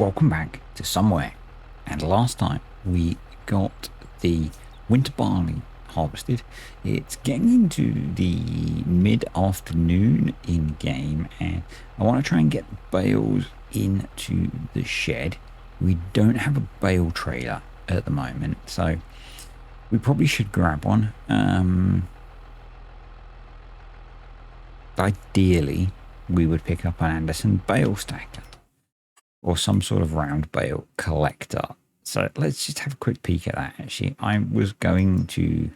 welcome back to Somewhere. And last time we got the winter barley harvested. It's getting into the mid-afternoon in game, and I want to try and get the bales into the shed. We don't have a bale trailer at the moment, so we probably should grab one. Ideally, we would pick up an Anderson bale stacker or some sort of round bale collector. So let's just have a quick peek at that. Actually, I was going to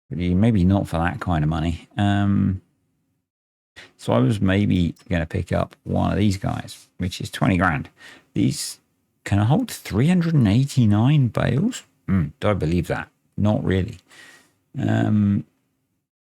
maybe not for that kind of money. So I was maybe going to pick up one of these guys, which is 20 grand. These can hold 389 bales. Do I believe that? Not really.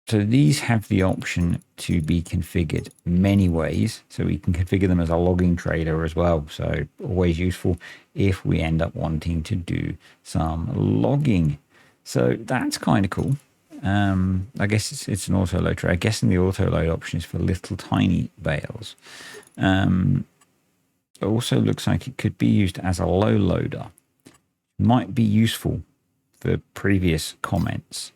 So these have the option to be configured many ways. So we can configure them as a logging trailer as well. So always useful if we end up wanting to do some logging. So that's kind of cool. I guess it's an auto load trailer. I guess the auto load option is for little tiny bales. It also looks like it could be used as a low loader. Might be useful for previous comments.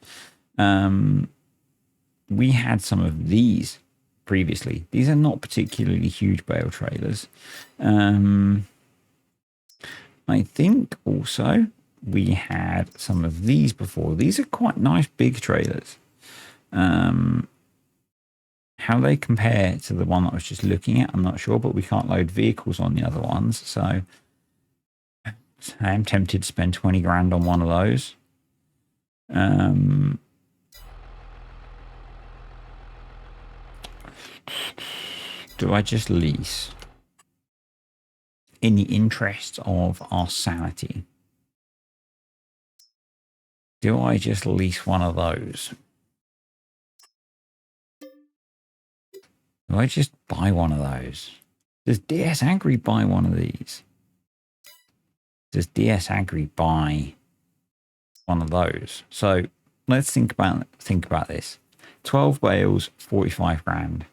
We had some of these previously. These are not particularly huge bale trailers. I think also we had some of these before. These are quite nice big trailers. How they compare to the one that I was just looking at, I'm not sure, but we can't load vehicles on the other ones. So I am tempted to spend 20 grand on one of those. Do I just lease in the interest of our sanity? Do I just lease one of those? Do I just buy one of those? Does DS Agri buy one of these? Does DS Agri buy one of those? So let's think about this. 12 bales, 45 grand.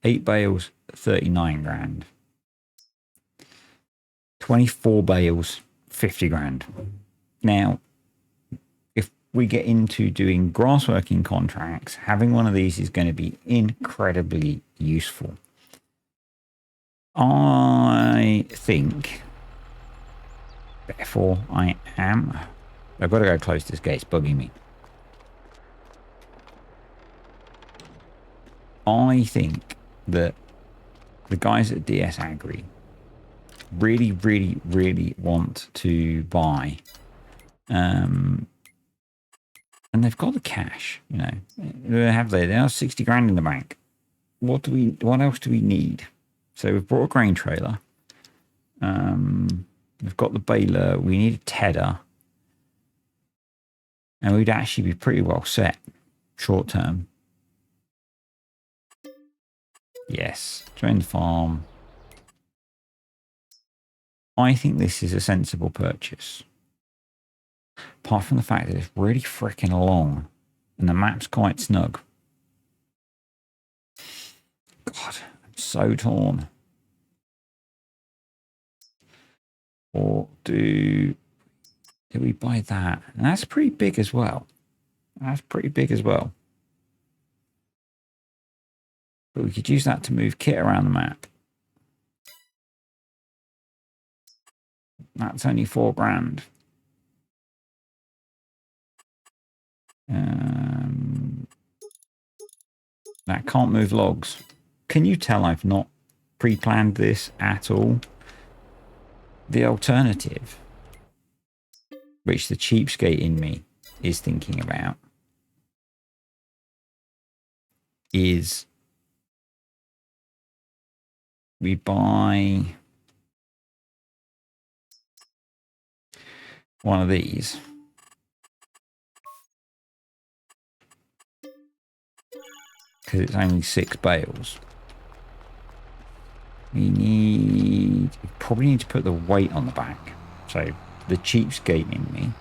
8 bales, 39 grand. 24 bales, 50 grand. Now, if we get into doing grass working contracts, having one of these is going to be incredibly useful. I think, therefore, I've got to go close this gate. It's bugging me. I think that the guys at DS Agri really want to buy, and they've got the cash, you know. They have 60 grand in the bank. What else do we need? So we've brought a grain trailer. We've got the baler. We need a tedder, and we'd actually be pretty well set short term. Yes, join the farm. I think this is a sensible purchase. Apart from the fact that it's really freaking long and the map's quite snug. God, I'm so torn. Or do we buy that? And that's pretty big as well. But we could use that to move kit around the map. That's only 4 grand. That can't move logs. Can you tell I've not pre-planned this at all? The alternative, which the cheapskate in me is thinking about, is we buy one of these. Because it's only 6 bales. We probably need to put the weight on the back. So the cheapskate in me,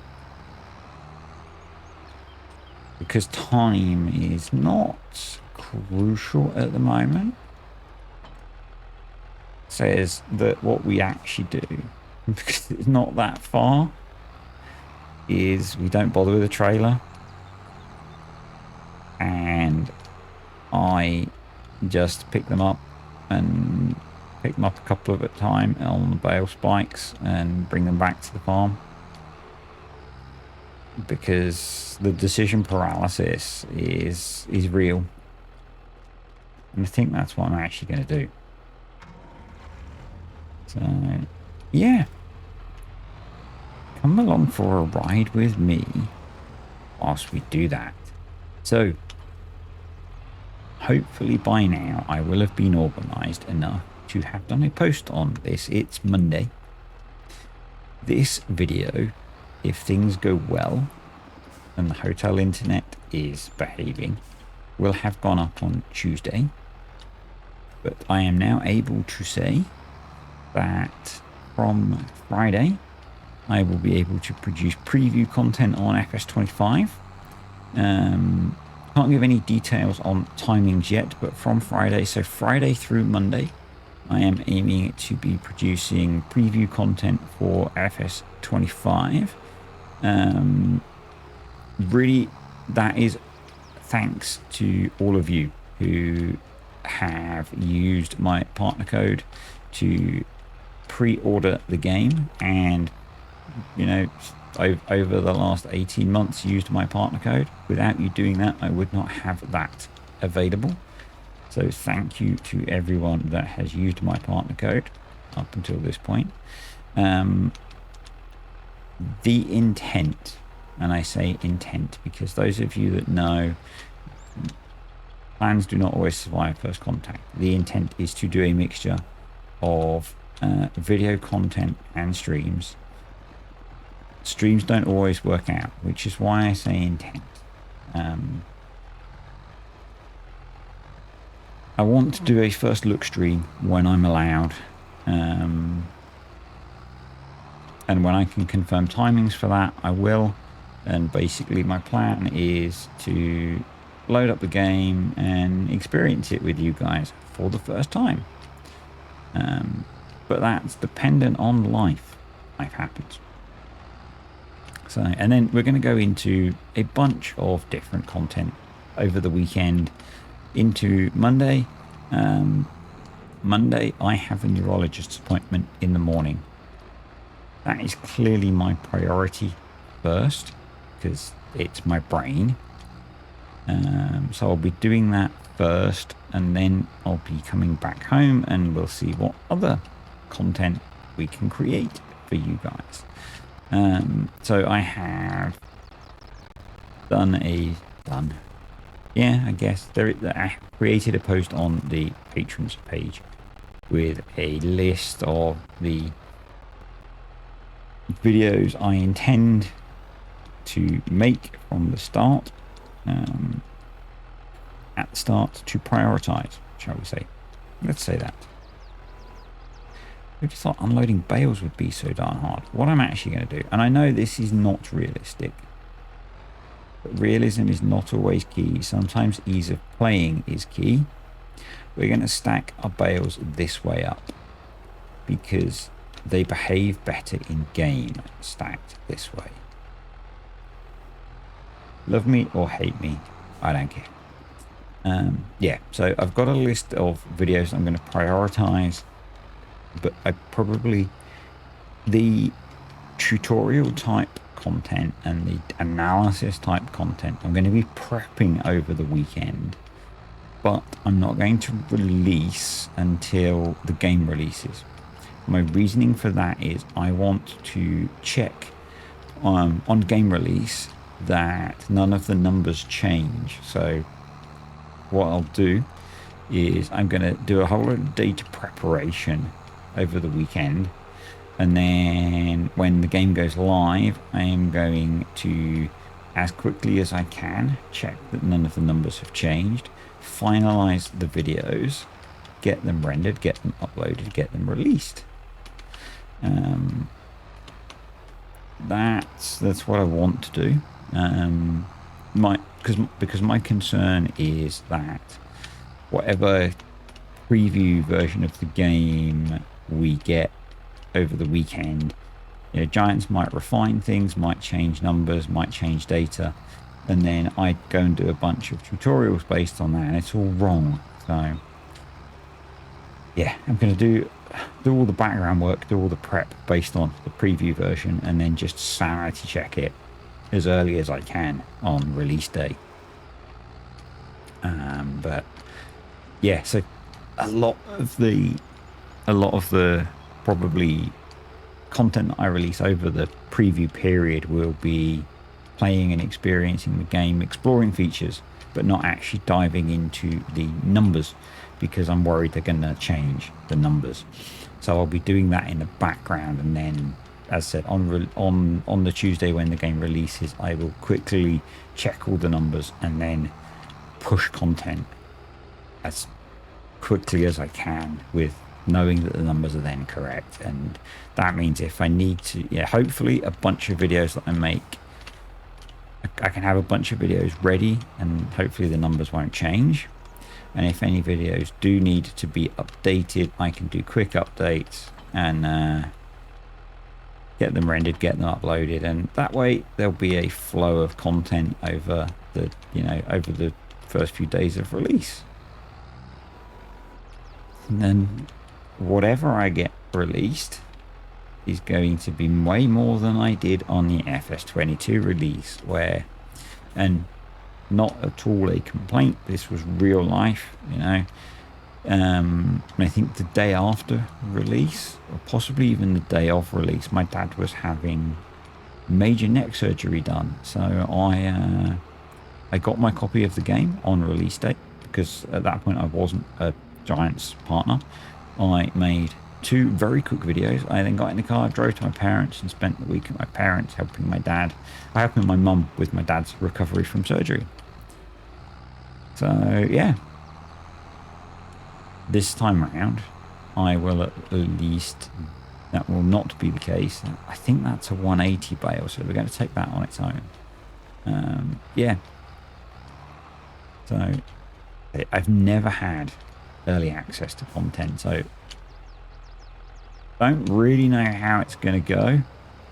because time is not crucial at the moment says that what we actually do, because it's not that far, is we don't bother with a trailer, and I just pick them up and pick them up a couple of at a time on the bale spikes and bring them back to the farm, because the decision paralysis is real, and I think that's what I'm actually going to do. So yeah, come along for a ride with me whilst we do that. So hopefully by now I will have been organised enough to have done a post on this. It's Monday. This video, if things go well and the hotel internet is behaving, will have gone up on Tuesday. But I am now able to say that from Friday I will be able to produce preview content on FS25. Can't give any details on timings yet, but from Friday, so Friday through Monday, I am aiming to be producing preview content for FS25. Really, that is thanks to all of you who have used my partner code to pre-order the game, and you know, over the last 18 months used my partner code. Without you doing that, I would not have that available. So thank you to everyone that has used my partner code up until this point. The intent, and I say intent because those of you that know, plans do not always survive first contact. The intent is to do a mixture of video content and streams. Streams don't always work out, which is why I say intent. I want to do a first look stream when I'm allowed, and when I can confirm timings for that, I will. And basically my plan is to load up the game and experience it with you guys for the first time. But that's dependent on life. Life happens. So, and then we're going to go into a bunch of different content over the weekend into Monday. Monday, I have a neurologist's appointment in the morning. That is clearly my priority first because it's my brain. So I'll be doing that first, and then I'll be coming back home and we'll see what other content we can create for you guys. So I have I guess I created a post on the patrons page with a list of the videos I intend to make from the start, at the start, to prioritize, shall we say. Let's say that. I just thought unloading bales would be so darn hard. What I'm actually going to do, and I know this is not realistic, but realism is not always key. Sometimes ease of playing is key. We're going to stack our bales this way up because they behave better in game stacked this way. Love me or hate me, I don't care. Yeah, so I've got a list of videos I'm going to prioritize, but the tutorial type content and the analysis type content I'm going to be prepping over the weekend, but I'm not going to release until the game releases. My reasoning for that is I want to check on game release that none of the numbers change. So what I'll do is I'm going to do a whole lot of data preparation over the weekend, and then when the game goes live, I am going to, as quickly as I can, check that none of the numbers have changed, finalize the videos, get them rendered, get them uploaded, get them released. That's what I want to do. Because my concern is that whatever preview version of the game we get over the weekend, you know, Giants might refine things, might change numbers, might change data, and then I'd go and do a bunch of tutorials based on that, and it's all wrong. So yeah, I'm going to do all the background work, do all the prep based on the preview version, and then just sanity check it as early as I can on release day. But yeah, so a lot of the probably content that I release over the preview period will be playing and experiencing the game, exploring features, but not actually diving into the numbers, because I'm worried they're going to change the numbers. So I'll be doing that in the background, and then, as I said, on the Tuesday when the game releases, I will quickly check all the numbers and then push content as quickly as I can, with knowing that the numbers are then correct. And that means if I need to, yeah, hopefully a bunch of videos that I make, I can have a bunch of videos ready, and hopefully the numbers won't change. And if any videos do need to be updated, I can do quick updates and get them rendered, get them uploaded, and that way there'll be a flow of content over the, you know, over the first few days of release. And then whatever I get released is going to be way more than I did on the FS22 release, where, and not at all a complaint, this was real life, you know. I think the day after release, or possibly even the day of release, my dad was having major neck surgery done. So I got my copy of the game on release day, because at that point I wasn't a Giants partner. I made 2 very quick videos. I then got in the car, drove to my parents, and spent the week at my parents helping my dad. I helped my mum with my dad's recovery from surgery. So yeah, this time around I will at least, that will not be the case. I think that's a 180 bale, so we're going to take that on its own. Yeah, so I've never had early access to content, so don't really know how it's going to go.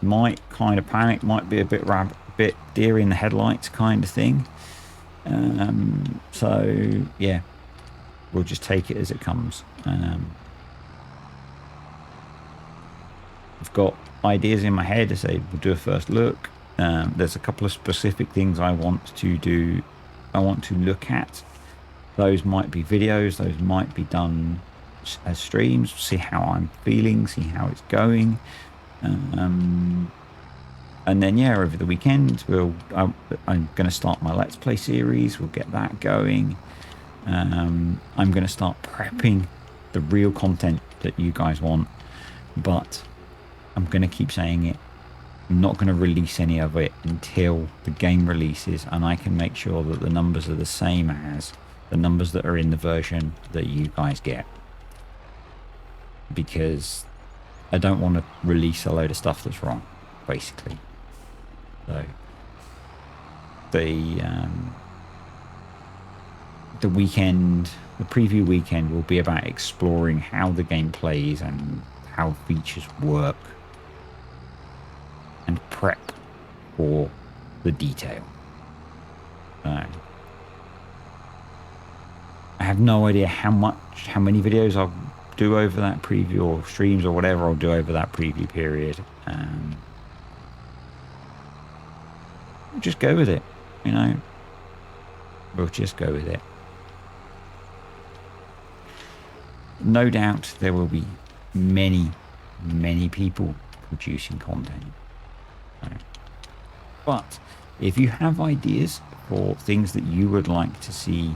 Might kind of panic, might be a bit deer in the headlights kind of thing. So yeah, we'll just take it as it comes. I've got ideas in my head to say we'll do a first look. There's a couple of specific things I want to do. I want to look at. Those might be videos, those might be done as streams, see how I'm feeling, see how it's going. And then yeah, over the weekend I'm going to start my Let's Play series. We'll get that going. I'm going to start prepping the real content that you guys want, but I'm going to keep saying it, I'm not going to release any of it until the game releases, and I can make sure that the numbers are the same as the numbers that are in the version that you guys get, because I don't want to release a load of stuff that's wrong, basically. So the weekend, the preview weekend, will be about exploring how the game plays and how features work, and prep for the detail. I have no idea how many videos I'll do over that preview, or streams or whatever I'll do over that preview period. Just go with it, you know. We'll just go with it. No doubt there will be many people producing content. But if you have ideas for things that you would like to see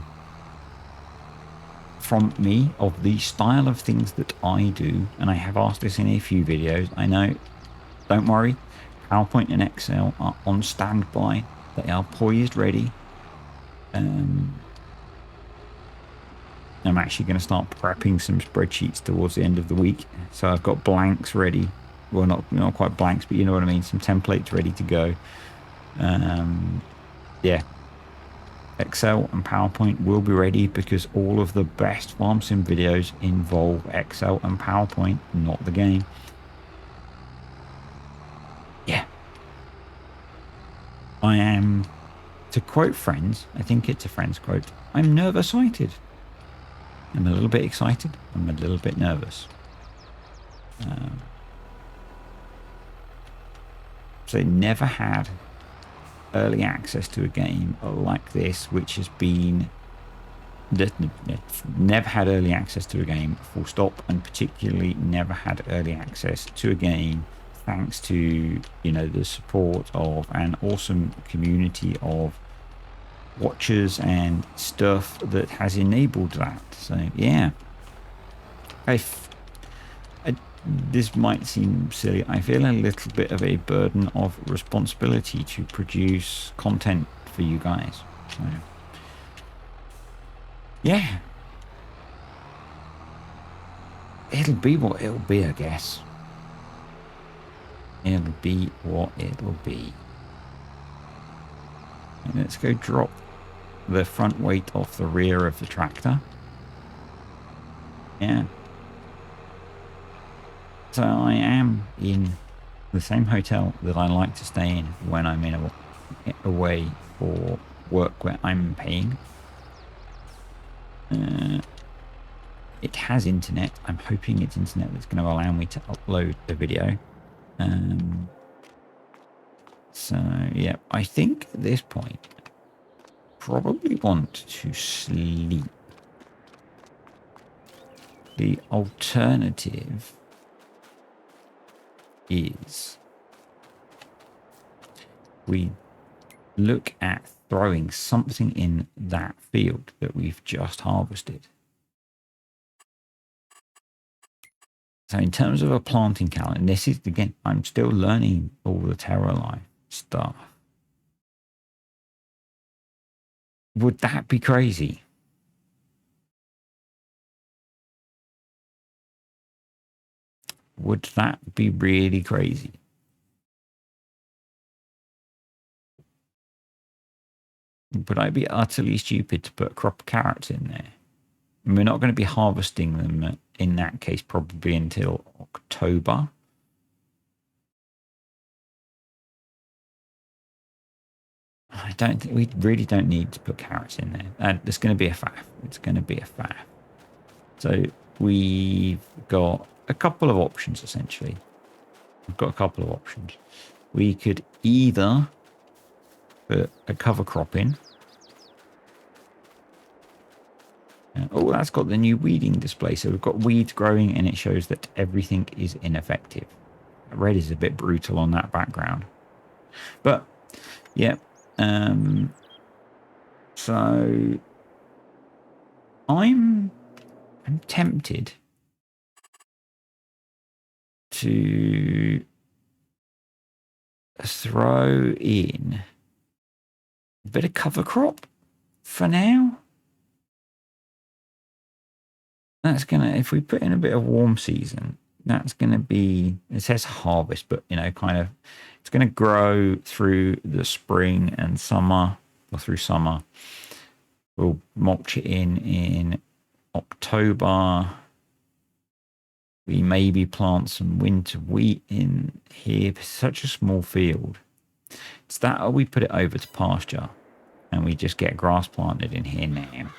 from me, of the style of things that I do, and I have asked this in a few videos, I know, don't worry, PowerPoint and Excel are on standby. They are poised, ready. I'm actually going to start prepping some spreadsheets towards the end of the week, so I've got blanks ready. Well, not quite blanks, but you know what I mean, some templates ready to go. Yeah, Excel and PowerPoint will be ready because all of the best farm sim videos involve Excel and PowerPoint, not the game. Yeah. I am, to quote Friends, I think it's a Friends quote, I'm nervous-sighted. I'm a little bit excited. I'm a little bit nervous. So never had early access to a game like this, which has been never had early access to a game full stop, and particularly never had early access to a game thanks to, you know, the support of an awesome community of watchers and stuff that has enabled that. So yeah, this might seem silly. I feel a little bit of a burden of responsibility to produce content for you guys. So, yeah, it'll be what it'll be, I guess. It'll be what it'll be. And let's go drop the front weight off the rear of the tractor. Yeah. So I am in the same hotel that I like to stay in when I'm away for work where I'm paying. It has internet. I'm hoping it's internet that's going to allow me to upload the video. So yeah, I think at this point probably want to sleep. The alternative is we look at throwing something in that field that we've just harvested. So in terms of a planting calendar, and this is, again, I'm still learning all the Terralife stuff. Would that be crazy? Would that be really crazy? Would I be utterly stupid to put a crop of carrots in there? And we're not going to be harvesting them in that case probably until October. I don't think we really don't need to put carrots in there. And it's going to be a faff. It's going to be a faff. So we've got a couple of options essentially. We've got a couple of options. We could either put a cover crop in. Oh, that's got the new weeding display. So we've got weeds growing and it shows that everything is ineffective. Red is a bit brutal on that background. But yeah. So I'm tempted to throw in a bit of cover crop for now. That's gonna, if we put in a bit of warm season, that's gonna be, it says harvest, but you know, kind of, it's gonna grow through the spring and summer, or through summer. We'll mulch it in October. We maybe plant some winter wheat in here. It's such a small field. It's that, or we put it over to pasture and we just get grass planted in here now.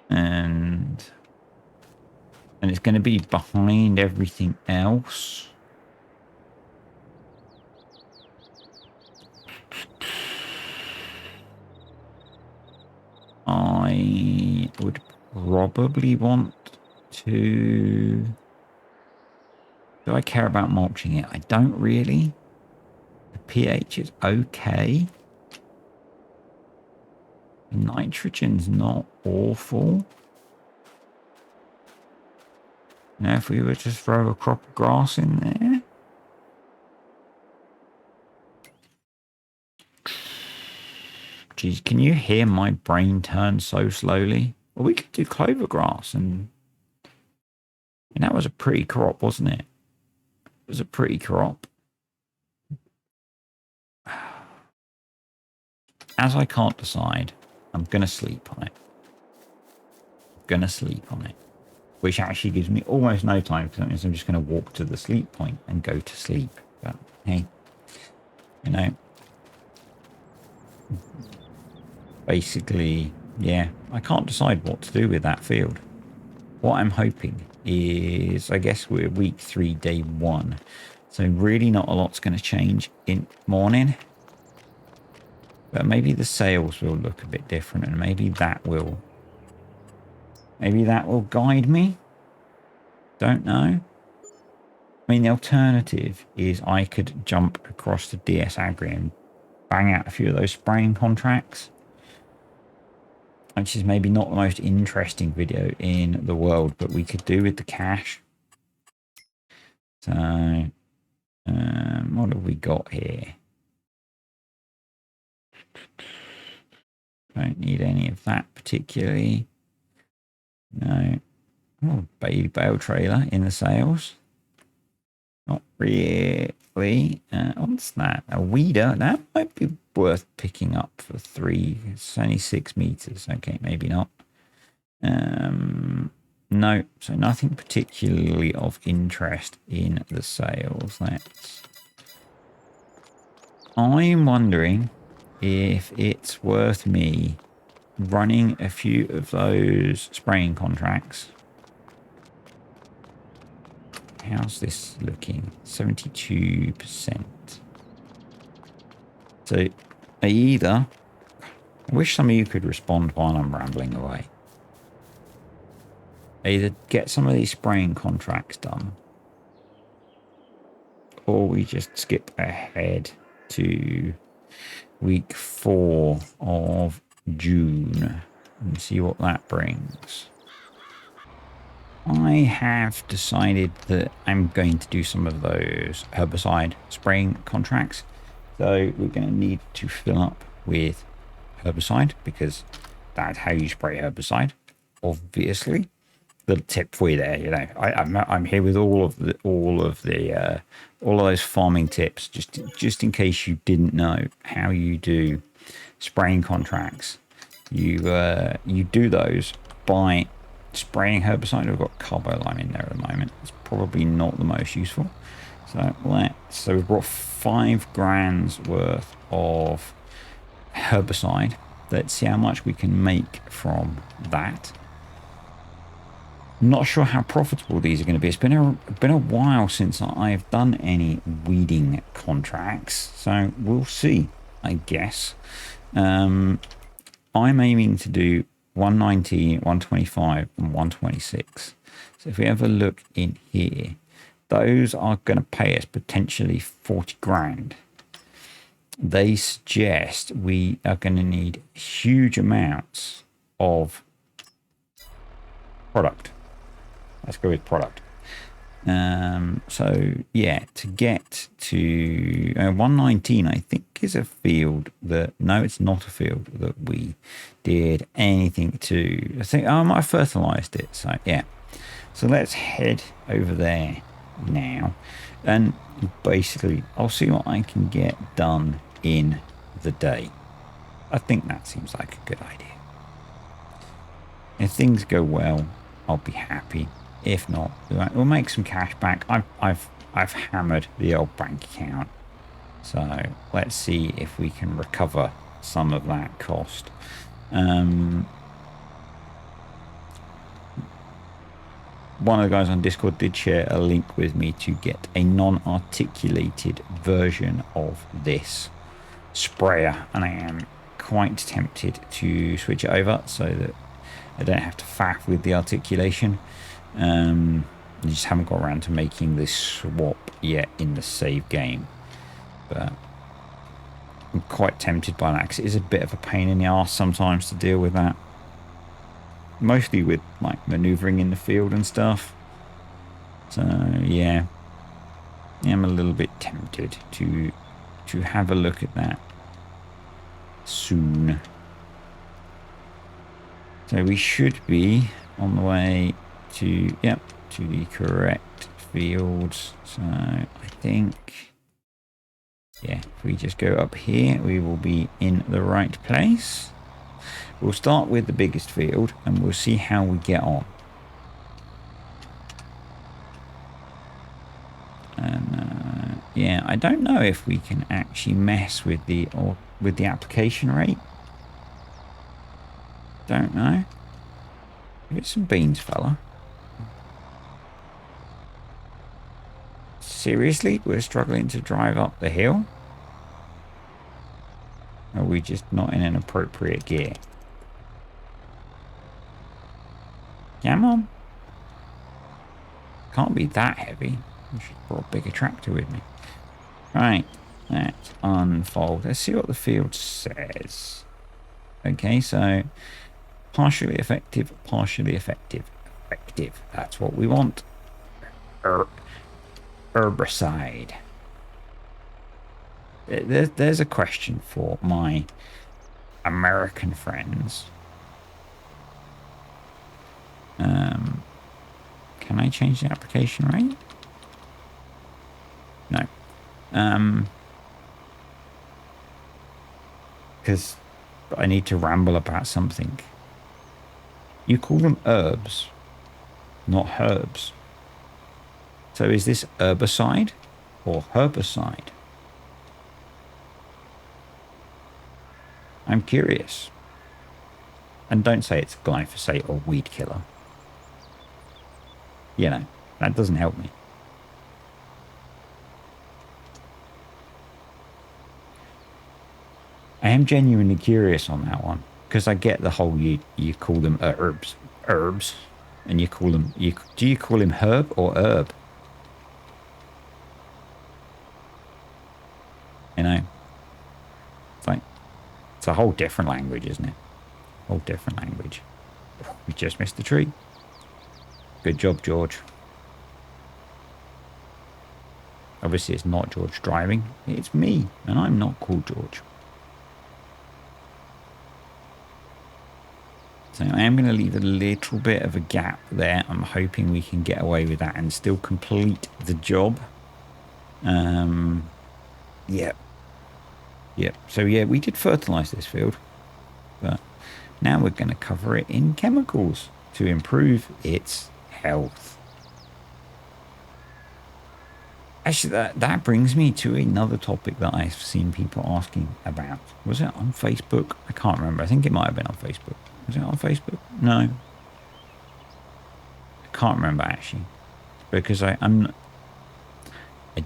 And it's going to be behind everything else. I would probably want to... Do I care about mulching it? I don't really. The pH is okay. Nitrogen's not awful. Now, if we were to throw a crop of grass in there. Geez, can you hear my brain turn so slowly? Well, we could do clover grass, and that was a pretty crop, wasn't it? It was a pretty crop. as I can't decide, I'm going to sleep on it. Which actually gives me almost no time, because that means I'm just going to walk to the sleep point and go to sleep. But hey, you know, basically, yeah, I can't decide what to do with that field. What I'm hoping is, I guess we're week 3, day 1. So really not a lot's going to change in morning. But maybe the sales will look a bit different, and maybe that will guide me. Don't know. I mean, the alternative is I could jump across to DS Agri and bang out a few of those spraying contracts, which is maybe not the most interesting video in the world, but we could do with the cash. So, what have we got here? Don't need any of that particularly. No. Oh, baby bale trailer in the sales. Not really. What's that? A weeder? That might be worth picking up for 3. It's only 6 meters. Okay, maybe not. No, so nothing particularly of interest in the sales. I'm wondering if it's worth me running a few of those spraying contracts. How's this looking? 72%. So I wish some of you could respond while I'm rambling away. Either get some of these spraying contracts done, or we just skip ahead to week 4 of June and see what that brings. I have decided that I'm going to do some of those herbicide spraying contracts. So we're going to need to fill up with herbicide, because that's how you spray herbicide, obviously. Little tip for you there, you know. I'm here with all of those farming tips, just in case you didn't know how you do spraying contracts. You do those by spraying herbicide. We've got carbolime in there at the moment. It's probably not the most useful. So we've brought 5 grand's worth of herbicide. Let's see how much we can make from that. I'm not sure how profitable these are going to be. It's been a while since I've done any weeding contracts, so we'll see, I guess. I'm aiming to do 119, 125, and 126. So if we have a look in here, those are going to pay us potentially 40 grand. They suggest we are going to need huge amounts of product. Let's go with product. So yeah, to get to 119, I think is a field that, no, it's not a field that we did anything to. I think I might have fertilized it. So yeah, so let's head over there now, and basically I'll see what I can get done in the day. I think that seems like a good idea. If things go well, I'll be happy. If not, we'll make some cash back. I've hammered the old bank account, so let's see if we can recover some of that cost. One of the guys on Discord did share a link with me to get a non-articulated version of this sprayer, and I am quite tempted to switch it over so that I don't have to faff with the articulation. I just haven't got around to making this swap yet in the save game, but I'm quite tempted by that, because it is a bit of a pain in the arse sometimes to deal with that, mostly with like maneuvering in the field and stuff. So yeah, I'm a little bit tempted to have a look at that soon. So we should be on the way to the correct fields. So I think Yeah, if we just go up here, we will be in the right place. We'll start with the biggest field and we'll see how we get on. And yeah, I don't know if we can actually mess with the application rate. Don't know. Get some beans, fella. Seriously, we're struggling to drive up the hill? Or are we just not in an appropriate gear? Come on. Can't be that heavy. I should have brought a bigger tractor with me. Right, let's unfold. Let's see what the field says. Okay, so partially effective, partially effective. Effective, that's what we want. Herbicide. There's a question for my American friends. Can I change the application rate? No. Because I need to ramble about something. You call them herbs, not herbs. So is this herbicide or herbicide? I'm curious. And don't say it's glyphosate or weed killer. You know, that doesn't help me. I am genuinely curious on that one because I get the whole you call them herbs, and you call them do you call him herb or herb? You know, it's like it's a whole different language, isn't it? Whole different language. We just missed the tree. Good job, George. Obviously, it's not George driving. It's me, and I'm not called George. So I am going to leave a little bit of a gap there. I'm hoping we can get away with that and still complete the job. Yep. So yeah, we did fertilize this field, but now we're going to cover it in chemicals to improve its health. Actually, that brings me to another topic that I've seen people asking about. Was it on Facebook? I can't remember. I think it might have been on Facebook. Was it on Facebook? No. I can't remember actually. Because I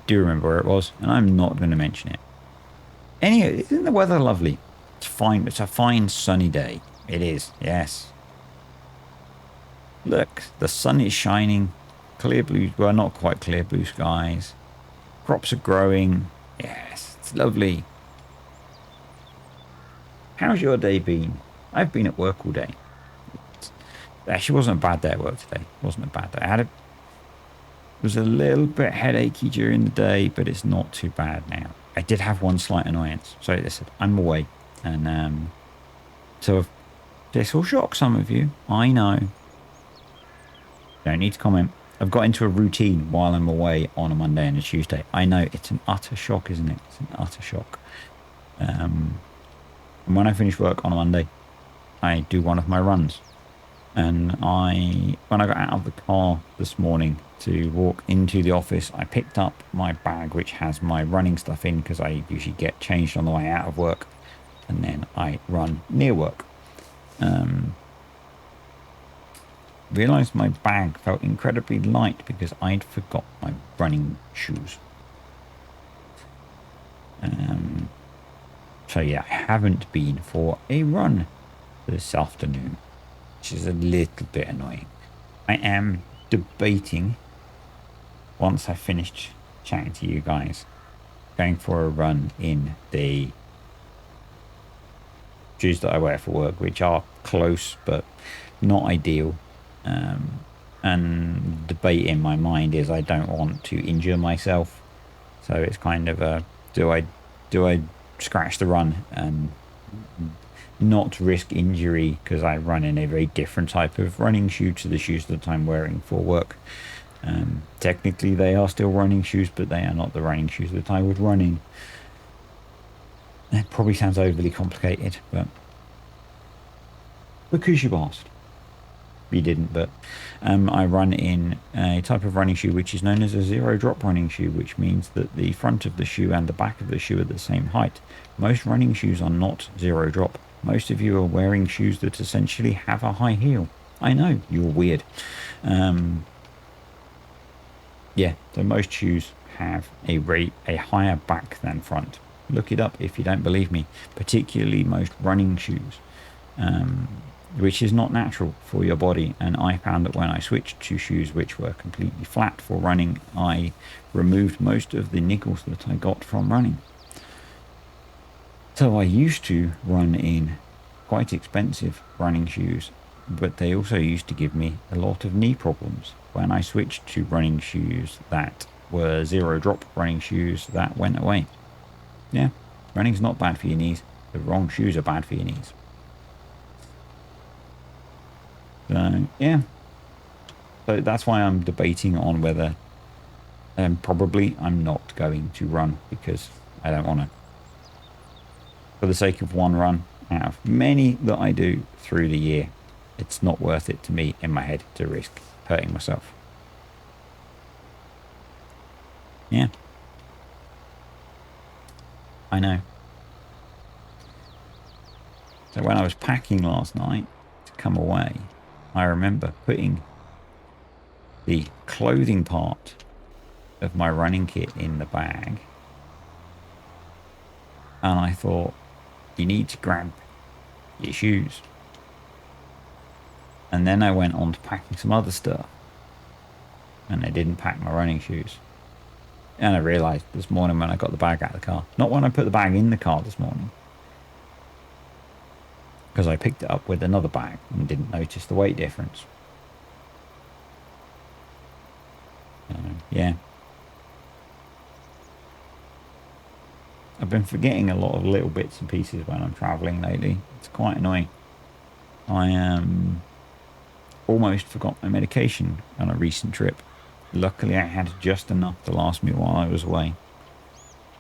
do remember where it was, and I'm not going to mention it. Anyway, isn't the weather lovely? It's fine. It's a fine sunny day. It is, yes. Look, the sun is shining. Clear blue, well, not quite clear blue skies. Crops are growing. Yes, it's lovely. How's your day been? I've been at work all day. It actually wasn't a bad day at work today. It wasn't a bad day. It was a little bit headachy during the day, but it's not too bad now. I did have one slight annoyance. So listen, I'm away. And so this will shock some of you. I know. Don't need to comment. I've got into a routine while I'm away on a Monday and a Tuesday. I know it's an utter shock, isn't it? It's an utter shock. And when I finish work on a Monday, I do one of my runs. And when I got out of the car this morning to walk into the office, I picked up my bag, which has my running stuff in because I usually get changed on the way out of work. And then I run near work. Realised my bag felt incredibly light because I'd forgot my running shoes. So yeah, I haven't been for a run this afternoon, which is a little bit annoying. I am debating, once I've finished chatting to you guys, going for a run in the shoes that I wear for work, which are close but not ideal. And the debate in my mind is I don't want to injure myself, so it's kind of a do I scratch the run and not risk injury because I run in a very different type of running shoe to the shoes that I'm wearing for work. Technically they are still running shoes, but they are not the running shoes that I would run in. It probably sounds overly complicated, but because you asked. You didn't, but I run in a type of running shoe which is known as a zero drop running shoe, which means that the front of the shoe and the back of the shoe are the same height. Most running shoes are not zero drop. Most of you are wearing shoes that essentially have a high heel. I know, you're weird. Yeah, so most shoes have a higher back than front. Look it up if you don't believe me, particularly most running shoes. Which is not natural for your body. And I found that when I switched to shoes which were completely flat for running, I removed most of the niggles that I got from running. So I used to run in quite expensive running shoes, but they also used to give me a lot of knee problems. When I switched to running shoes that were zero drop running shoes, that went away. Yeah, running's not bad for your knees. The wrong shoes are bad for your knees. So, yeah. So that's why I'm debating on whether probably I'm not going to run because I don't want to. For the sake of one run out of many that I do through the year, it's not worth it to me in my head to risk hurting myself. Yeah. I know. So when I was packing last night to come away, I remember putting the clothing part of my running kit in the bag. And I thought, you need to grab your shoes. And then I went on to packing some other stuff. And I didn't pack my running shoes. And I realised this morning when I got the bag out of the car. Not when I put the bag in the car this morning. Because I picked it up with another bag and didn't notice the weight difference. Yeah. I've been forgetting a lot of little bits and pieces when I'm travelling lately. It's quite annoying. I almost forgot my medication on a recent trip. Luckily, I had just enough to last me while I was away.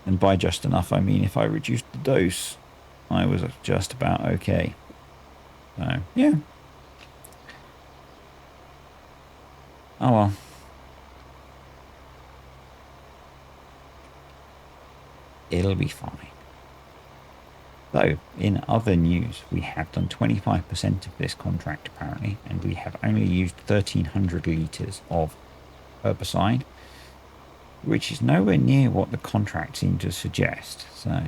And by just enough, I mean if I reduced the dose, I was just about okay. So, yeah. Oh well. It'll be fine. Though, in other news, we have done 25% of this contract apparently, and we have only used 1,300 litres of herbicide, which is nowhere near what the contract seemed to suggest. So,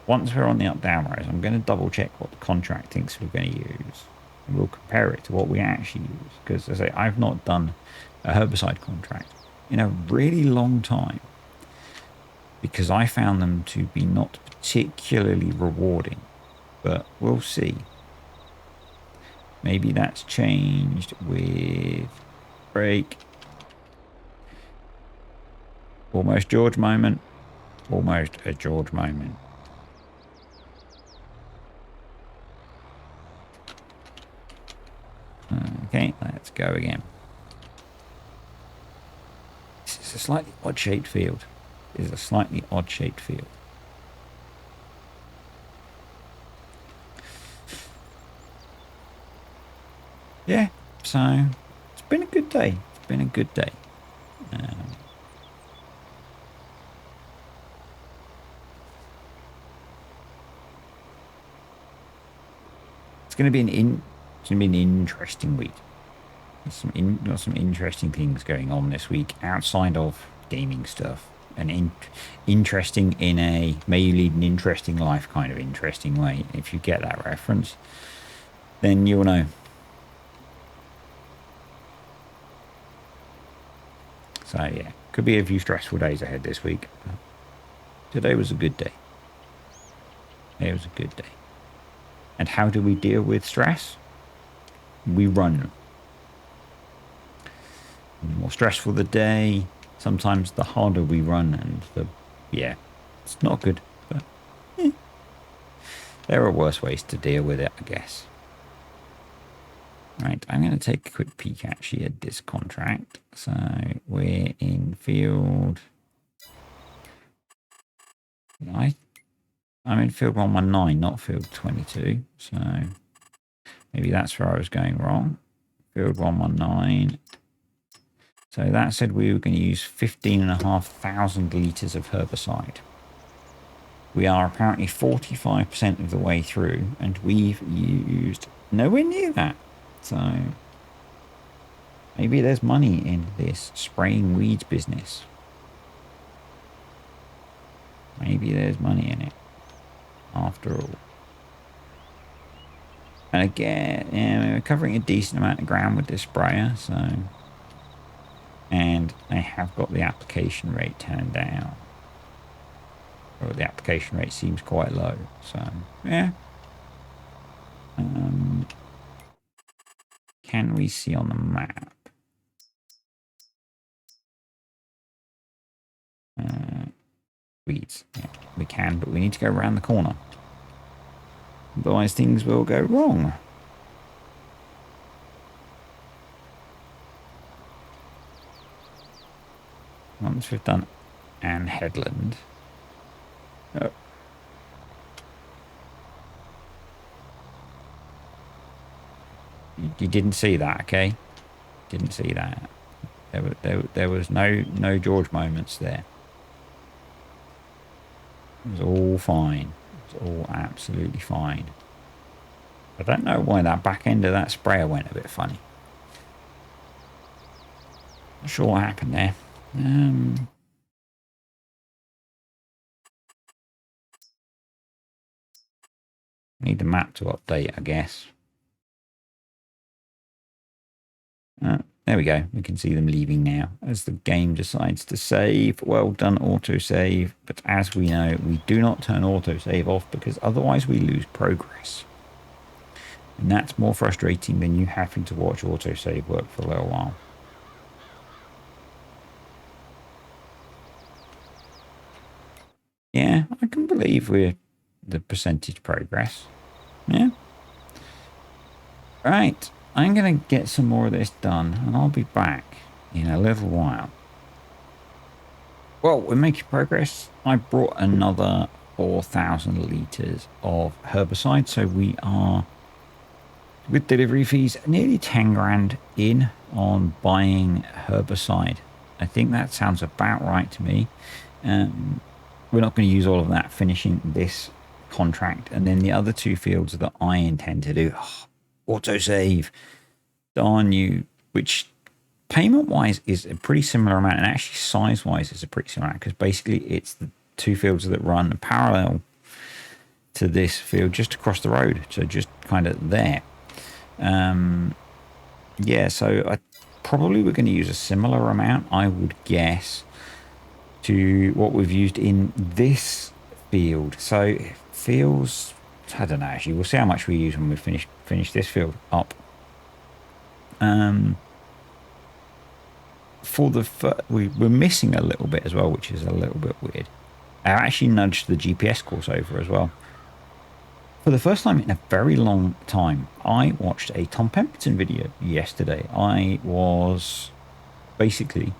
once we're on the up-down road, I'm going to double check what the contract thinks we're going to use. And we'll compare it to what we actually use. Because, as I say, I've not done a herbicide contract in a really long time. Because I found them to be not particularly rewarding. But we'll see. Maybe that's changed with break. Almost George moment. Almost a George moment. Okay, let's go again. This is a slightly odd-shaped field. It is a slightly odd-shaped field. Yeah, so it's been a good day. It's been a good day. It's going to be an interesting week. Got some interesting things going on this week outside of gaming stuff, and interesting in a may you lead an interesting life kind of interesting way. If you get that reference, then you'll know. So yeah, could be a few stressful days ahead this week. Today was a good day. It was a good day. And how do we deal with stress? We run. The more stressful the day, sometimes the harder we run, and it's not good, but there are worse ways to deal with it, I guess. Right, I'm going to take a quick peek actually at this contract. So we're in field I'm in field 119, not field 22. So maybe that's where I was going wrong. Field 119. So that said we were going to use 15,500 litres of herbicide. We are apparently 45% of the way through, and we've used nowhere near that. So maybe there's money in this spraying weeds business. Maybe there's money in it, after all. And again, yeah, we're covering a decent amount of ground with this sprayer, so... And I have got the application rate turned down. Or the application rate seems quite low, so, yeah. Can we see on the map? Weeds. Yeah, we can, but we need to go around the corner. Otherwise things will go wrong. Once we've done Anne Headland. Oh. You didn't see that, okay? Didn't see that. There was no George moments there. It was all fine. It was all absolutely fine. I don't know why that back end of that sprayer went a bit funny. Not sure what happened there. Need the map to update, I guess. There we go. We can see them leaving now as the game decides to save. Well done, autosave. But as we know, we do not turn autosave off because otherwise we lose progress. And that's more frustrating than you having to watch autosave work for a little while. Yeah, I can believe we're the percentage progress. Yeah. Right. I'm going to get some more of this done and I'll be back in a little while. Well, we're making progress. I brought another 4,000 litres of herbicide. So we are, with delivery fees, nearly 10 grand in on buying herbicide. I think that sounds about right to me. We're not going to use all of that finishing this contract. And then the other two fields that I intend to do, autosave, darn you, which payment-wise is a pretty similar amount, and actually size-wise is a pretty similar amount, because basically it's the two fields that run parallel to this field just across the road, so just kind of there. Yeah, so I probably we're going to use a similar amount, I would guess, to what we've used in this field. So it feels, I don't know, actually we'll see how much we use when we finish this field up. For the we're missing a little bit as well, which is a little bit weird. I actually nudged the GPS course over as well. For the first time in a very long time, I watched a Tom Pemberton video yesterday. I was basically,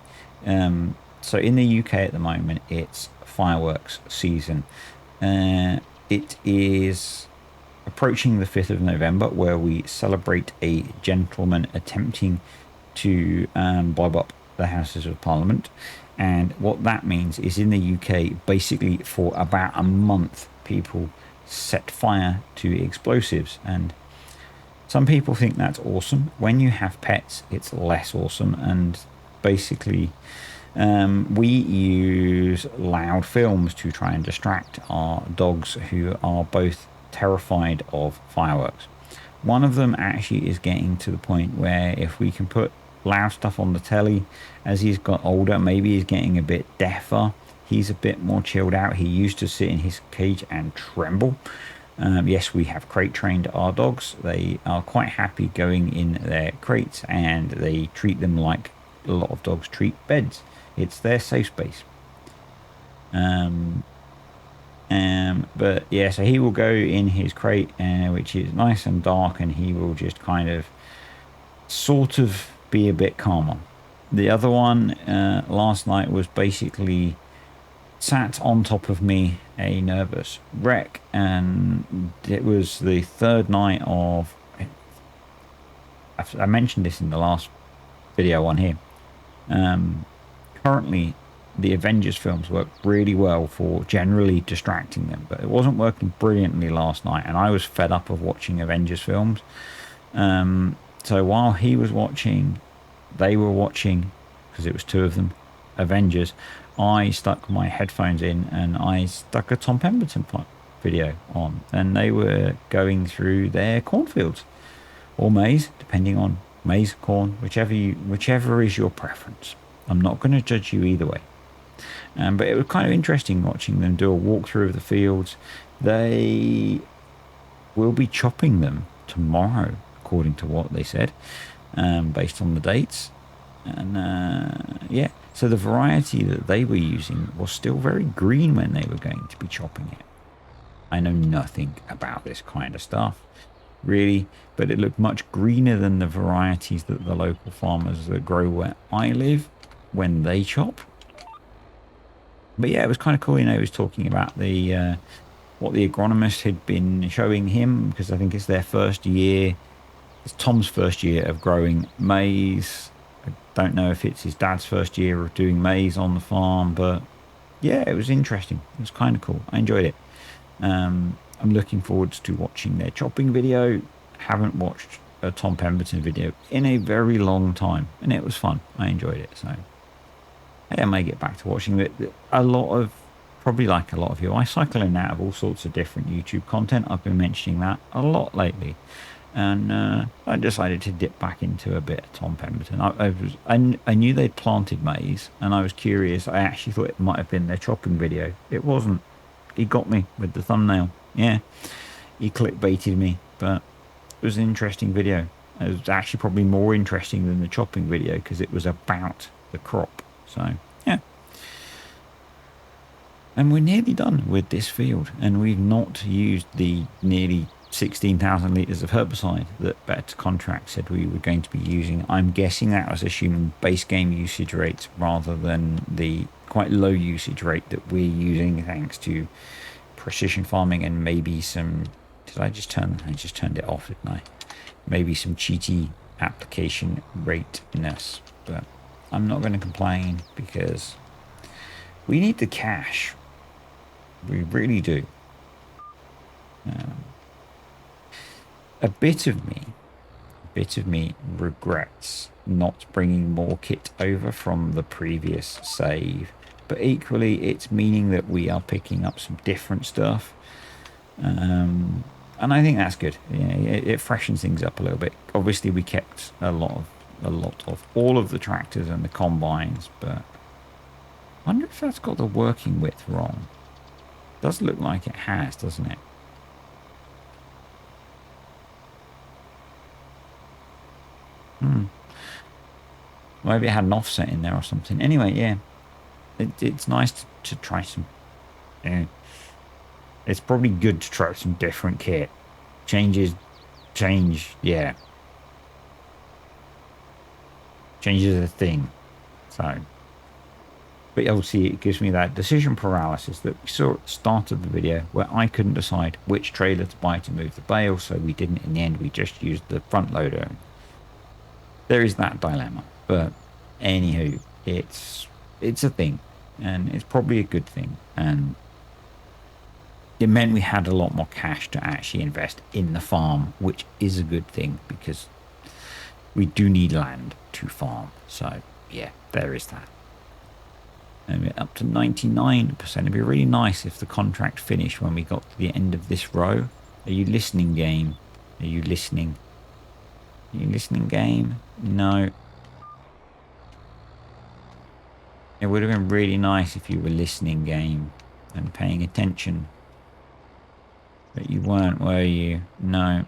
so in the UK at the moment, it's fireworks season. It is approaching the 5th of November, where we celebrate a gentleman attempting to bribe up the Houses of Parliament. And what that means is in the UK, basically for about a month, people set fire to explosives. And some people think that's awesome. When you have pets, it's less awesome. And basically, we use loud films to try and distract our dogs, who are both terrified of fireworks. One of them actually is getting to the point where if we can put loud stuff on the telly, as he's got older, maybe he's getting a bit deafer, he's a bit more chilled out. He used to sit in his cage and tremble. Yes, we have crate trained our dogs. They are quite happy going in their crates, and they treat them like a lot of dogs treat beds. It's their safe space. But yeah, so he will go in his crate, which is nice and dark, and he will just kind of sort of be a bit calmer. The other one last night was basically sat on top of me a nervous wreck, and it was the third night of. I mentioned this in the last video on here. Um, Currently, the Avengers films work really well for generally distracting them, but it wasn't working brilliantly last night, and I was fed up of watching Avengers films. So while he was watching, they were watching, because it was two of them, Avengers. I stuck my headphones in and I stuck a Tom Pemberton video on, and they were going through their cornfields or maize, depending on maize, corn, whichever is your preference. I'm not going to judge you either way. But it was kind of interesting watching them do a walkthrough of the fields. They will be chopping them tomorrow, according to what they said, based on the dates. And yeah, so the variety that they were using was still very green when they were going to be chopping it. I know nothing about this kind of stuff, really, but it looked much greener than the varieties that the local farmers that grow where I live when they chop. But yeah, it was kind of cool. He was talking about the what the agronomist had been showing him, because I think it's their first year. It's Tom's first year of growing maize. I don't know if it's his dad's first year of doing maize on the farm, but yeah, it was interesting. It was kind of cool. I enjoyed it. I'm looking forward to watching their chopping video. Haven't watched a Tom Pemberton video in a very long time, and it was fun. I enjoyed it. So I may get back to watching it. Probably like a lot of you, I cycle in and out of all sorts of different YouTube content. I've been mentioning that a lot lately, and I decided to dip back into a bit of Tom Pemberton. I knew they'd planted maize, and I was curious. I actually thought it might have been their chopping video. It wasn't. He got me with the thumbnail. Yeah, he clickbaited me, but it was an interesting video. It was actually probably more interesting than the chopping video because it was about the crop. So yeah, and we're nearly done with this field, and we've not used the nearly 16,000 litres of herbicide that Better Contract said we were going to be using. I'm guessing that was assuming base game usage rates rather than the quite low usage rate that we're using thanks to precision farming and maybe some... I just turned it off, didn't I? Maybe some cheaty application rateness, but I'm not going to complain because we need the cash. We really do. A bit of me regrets not bringing more kit over from the previous save, but equally it's meaning that we are picking up some different stuff, and I think that's good. Yeah, it freshens things up a little bit. Obviously we kept a lot of all of the tractors and the combines, but I wonder if that's got the working width wrong. It does look like it has, doesn't it? Maybe it had an offset in there or something. Anyway, yeah, it's nice to try some. It's probably good to try some different kit. Change, yeah. Change is a thing. So, but obviously it gives me that decision paralysis that we saw at the start of the video, where I couldn't decide which trailer to buy to move the bale, so we didn't in the end. We just used the front loader. There is that dilemma, but anywho, it's a thing, and it's probably a good thing, and it meant we had a lot more cash to actually invest in the farm, which is a good thing because we do need land to farm. So yeah, there is that. And we're up to 99%. It'd be really nice if the contract finished when we got to the end of this row. Are you listening, game? Are you listening? Are you listening, game? No. It would have been really nice if you were listening, game, and paying attention. But you weren't, were you? No.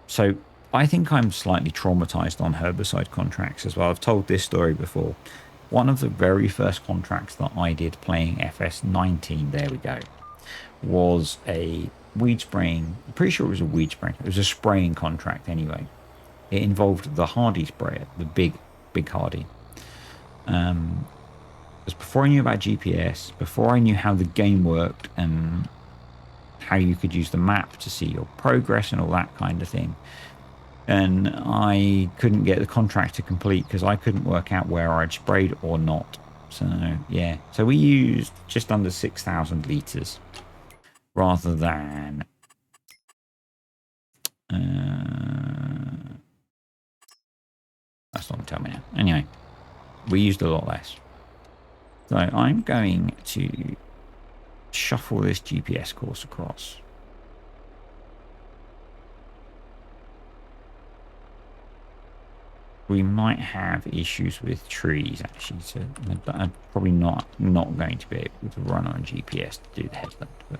So I think I'm slightly traumatized on herbicide contracts as well. I've told this story before. One of the very first contracts that I did playing FS19, there we go, was a weed spraying. I'm pretty sure it was a weed spraying. It was a spraying contract anyway. It involved the Hardy sprayer, the big Hardy. before I knew about GPS, before I knew how the game worked and how you could use the map to see your progress and all that kind of thing. And I couldn't get the contract to complete because I couldn't work out where I'd sprayed or not. So, yeah. So we used just under 6,000 litres rather than... that's not tell me now. Anyway, we used a lot less. So I'm going to shuffle this GPS course across. We might have issues with trees, actually, so I'm probably not going to be able to run on GPS to do the headland. But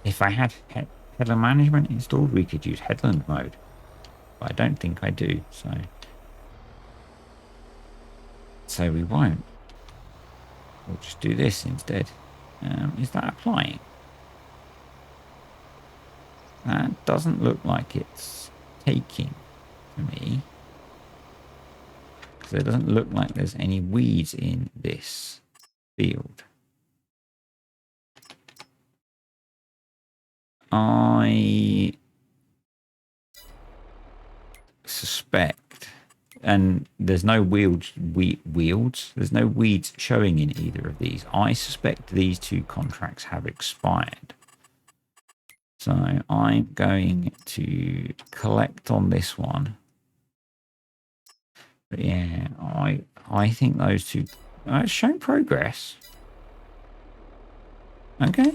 if I had headland management installed, we could use headland mode. But I don't think I do, so we won't. We'll just do this instead. Is that applying? That doesn't look like it's taking for me. So it doesn't look like there's any weeds in this field. I suspect, and there's no there's no weeds showing in either of these. I suspect these two contracts have expired. So I'm going to collect on this one. But yeah, I think those two it's shown progress. Okay.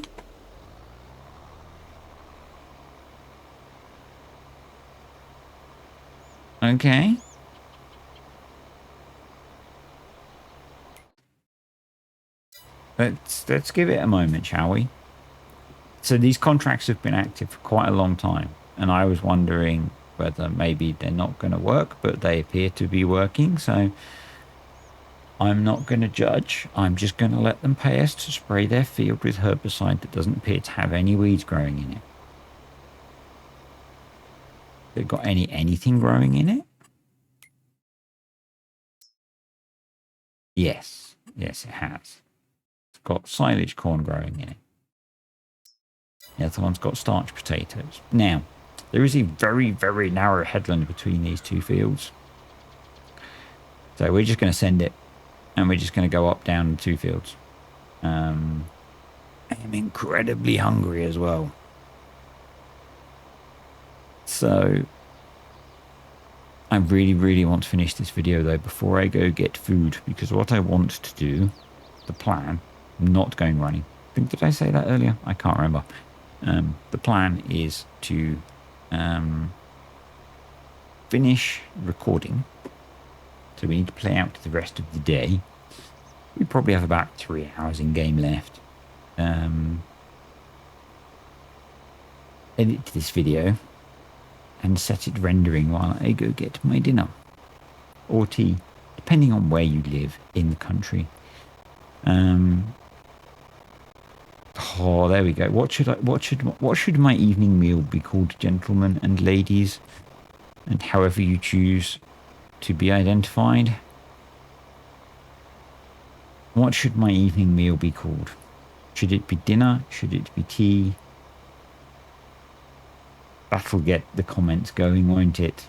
Okay. Let's give it a moment, shall we? So these contracts have been active for quite a long time, and I was wondering whether maybe they're not going to work, but they appear to be working. So I'm not going to judge. I'm just going to let them pay us to spray their field with herbicide that doesn't appear to have any weeds growing in it. They've got anything growing in it? Yes, it has. It's got silage corn growing in it. The other one's got starch potatoes. Now, there is a very, very narrow headland between these two fields. So we're just going to send it, and we're just going to go up, down the two fields. I am incredibly hungry as well. So I really, really want to finish this video though before I go get food, because what I want to do, the plan, not going running. Did I say that earlier? I can't remember. The plan is to finish recording. So we need to play out the rest of the day. We probably have about 3 hours in game left. Edit this video and set it rendering while I go get my dinner or tea, depending on where you live in the country. Oh, there we go. What should my evening meal be called, gentlemen and ladies, and however you choose to be identified? What should my evening meal be called? Should it be dinner? Should it be tea? That'll get the comments going, won't it?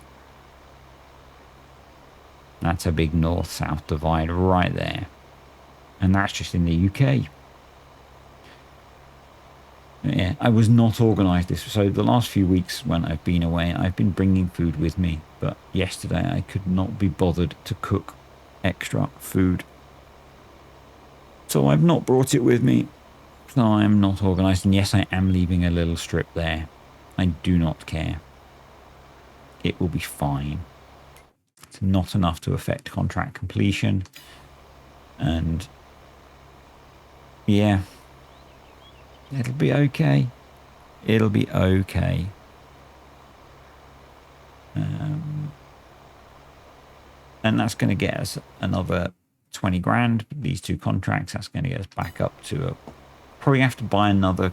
That's a big north-south divide right there. And that's just in the UK. Yeah, I was not organised this. So the last few weeks when I've been away, I've been bringing food with me. But yesterday I could not be bothered to cook extra food. So I've not brought it with me. So I'm not organised. And yes, I am leaving a little strip there. I do not care. It will be fine. It's not enough to affect contract completion. And yeah, it'll be okay. It'll be okay. And that's going to get us another 20 grand. These two contracts, that's going to get us back up to probably have to buy another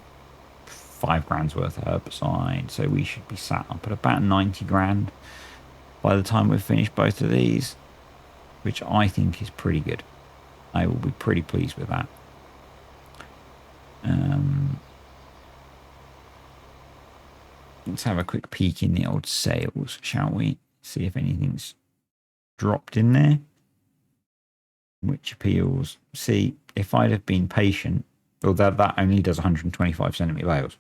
5 grand's worth of herbicide. So we should be sat up at about 90 grand by the time we've finished both of these, which I think is pretty good. I will be pretty pleased with that. Let's have a quick peek in the old sales, shall we? See if anything's dropped in there. Which appeals. See, if I'd have been patient, well, that only does 125 centimeter bales.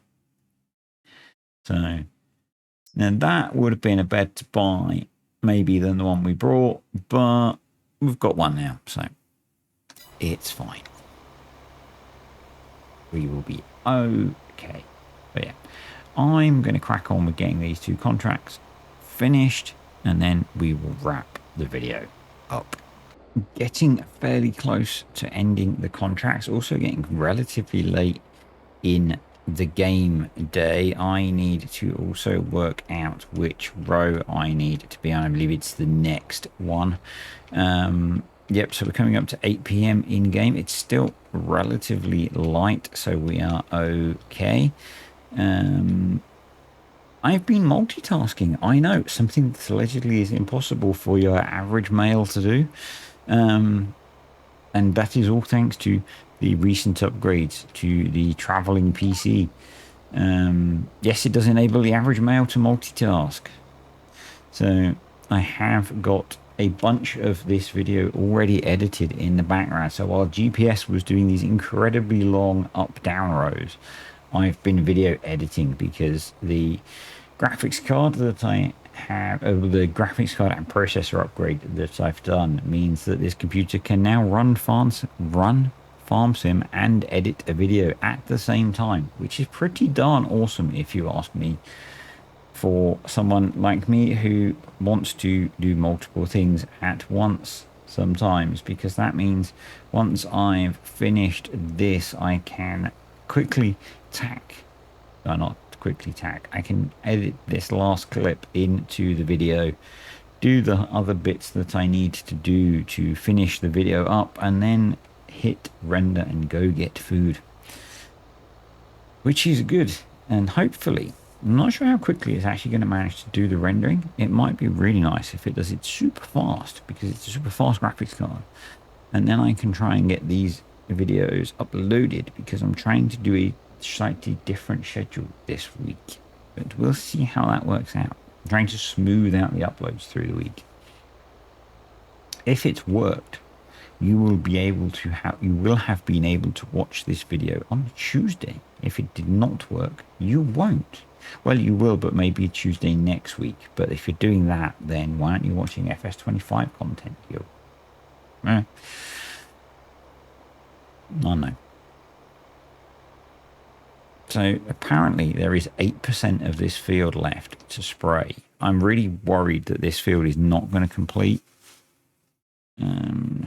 So now that would have been a better buy, maybe, than the one we brought, but we've got one now, so it's fine. We will be okay. But yeah, I'm going to crack on with getting these 2 contracts finished, and then we will wrap the video up. Getting fairly close to ending the contracts, also getting relatively late in the game day. I need to also work out which row I need to be on. I believe it's the next one. Yep, so we're coming up to 8 p.m. in game. It's still relatively light, so we are okay. I've been multitasking. I know, something that allegedly is impossible for your average male to do. And that is all thanks to the recent upgrades to the traveling PC. Yes, it does enable the average male to multitask. So I have got a bunch of this video already edited in the background. So while GPS was doing these incredibly long up-down rows, I've been video editing because the graphics card that I have, the graphics card and processor upgrade that I've done means that this computer can now run farm sim and edit a video at the same time, which is pretty darn awesome if you ask me, for someone like me who wants to do multiple things at once sometimes, because that means once I've finished this, I can quickly I can edit this last clip into the video, do the other bits that I need to do to finish the video up, and then hit render and go get food, which is good. And hopefully, I'm not sure how quickly it's actually going to manage to do the rendering. It might be really nice if it does it super fast, because it's a super fast graphics card, and then I can try and get these videos uploaded, because I'm trying to do a slightly different schedule this week, but we'll see how that works out. I'm trying to smooth out the uploads through the week. If it's worked, you will have been able to watch this video on Tuesday. If it did not work, you won't. Well, you will, but maybe Tuesday next week. But if you're doing that, then why aren't you watching FS25 content? I know. So apparently there is 8% of this field left to spray. I'm really worried that this field is not going to complete.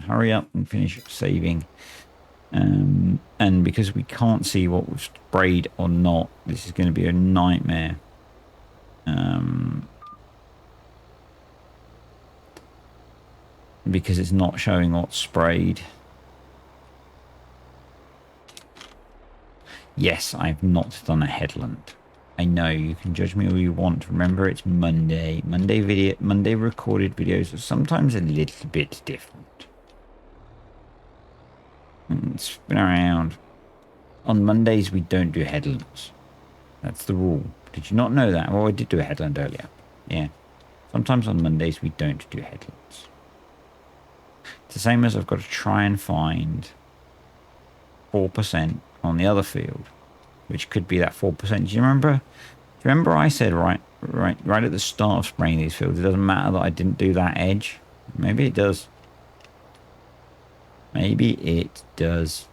Hurry up and finish saving. And because we can't see what was sprayed or not, this is going to be a nightmare. Because it's not showing what's sprayed. Yes, I've not done a headland. I know, you can judge me all you want. Remember, it's Monday. Monday recorded videos are sometimes a little bit different. And spin around. On Mondays, we don't do headlands. That's the rule. Did you not know that? Well, I did do a headland earlier. Yeah. Sometimes on Mondays, we don't do headlands. It's the same as I've got to try and find 4% on the other field, which could be that 4%. Do you remember I said right at the start of spraying these fields, it doesn't matter that I didn't do that edge? Maybe it does. Maybe it does.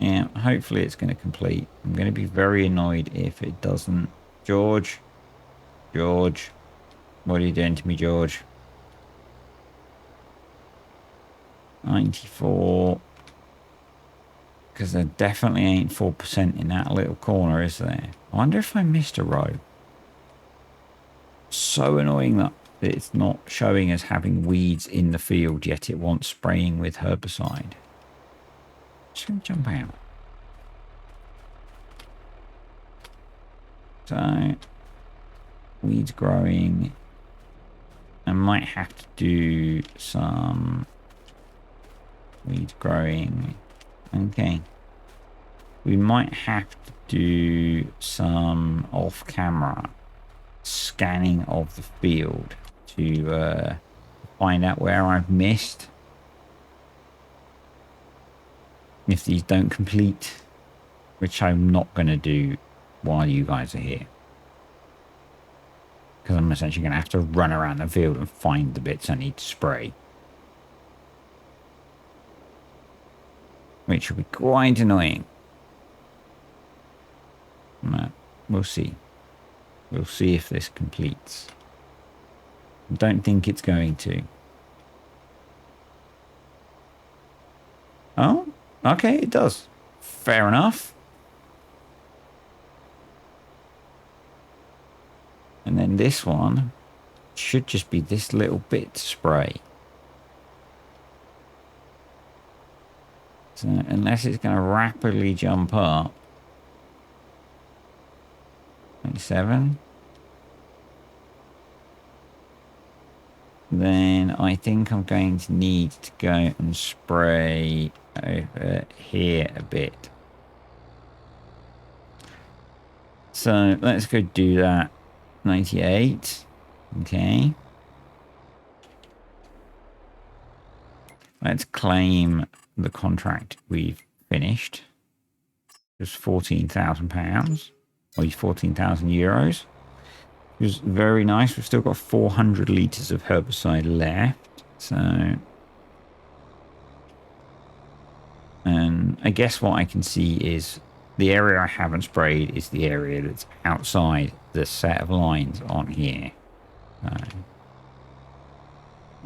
Yeah, hopefully it's going to complete. I'm going to be very annoyed if it doesn't. George, what are you doing to me, George? 94. Because there definitely ain't 4% in that little corner, is there? I wonder if I missed a row. So annoying that it's not showing as having weeds in the field, yet it wants spraying with herbicide. Just going to jump out. So weeds growing. I might have to do some weeds growing. Okay. We might have to do some off-camera scanning of the field to find out where I've missed. If these don't complete, which I'm not going to do while you guys are here. Because I'm essentially going to have to run around the field and find the bits I need to spray. Which will be quite annoying. But we'll see. We'll see if this completes. I don't think it's going to. Oh, okay, it does. Fair enough. And then this one should just be this little bit to spray. So unless it's going to rapidly jump up. 27. Then I think I'm going to need to go and spray over here a bit. So let's go do that. 98. Okay. Let's claim the contract we've finished. Just £14,000. Or 14,000 euros. It was very nice. We've still got 400 litres of herbicide left. So... And I guess what I can see is the area I haven't sprayed is the area that's outside the set of lines on here.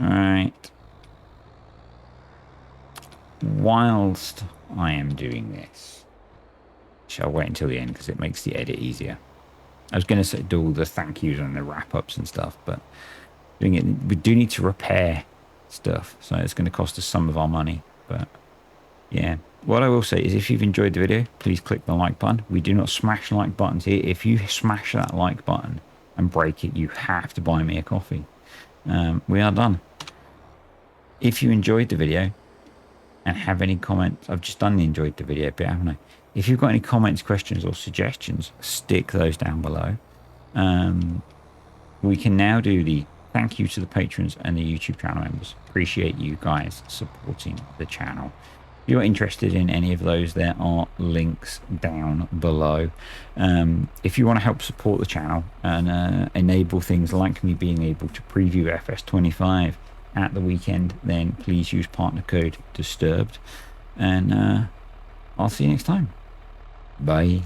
Alright. Whilst I am doing this, shall wait until the end because it makes the edit easier. I was going to do all the thank yous and the wrap-ups and stuff, but doing it, we do need to repair stuff, so it's going to cost us some of our money. But yeah, what I will say is if you've enjoyed the video, please click the like button. We do not smash like buttons here. If you smash that like button and break it, you have to buy me a coffee. We are done. If you enjoyed the video and have any comments, I've just done the enjoyed the video bit, haven't I? If you've got any comments, questions or suggestions, stick those down below. We can now do the thank you to the patrons and the YouTube channel members. Appreciate you guys supporting the channel. If you're interested in any of those, there are links down below. If you want to help support the channel and enable things like me being able to preview FS25 at the weekend, then please use partner code DISTURBED. And I'll see you next time. Bye.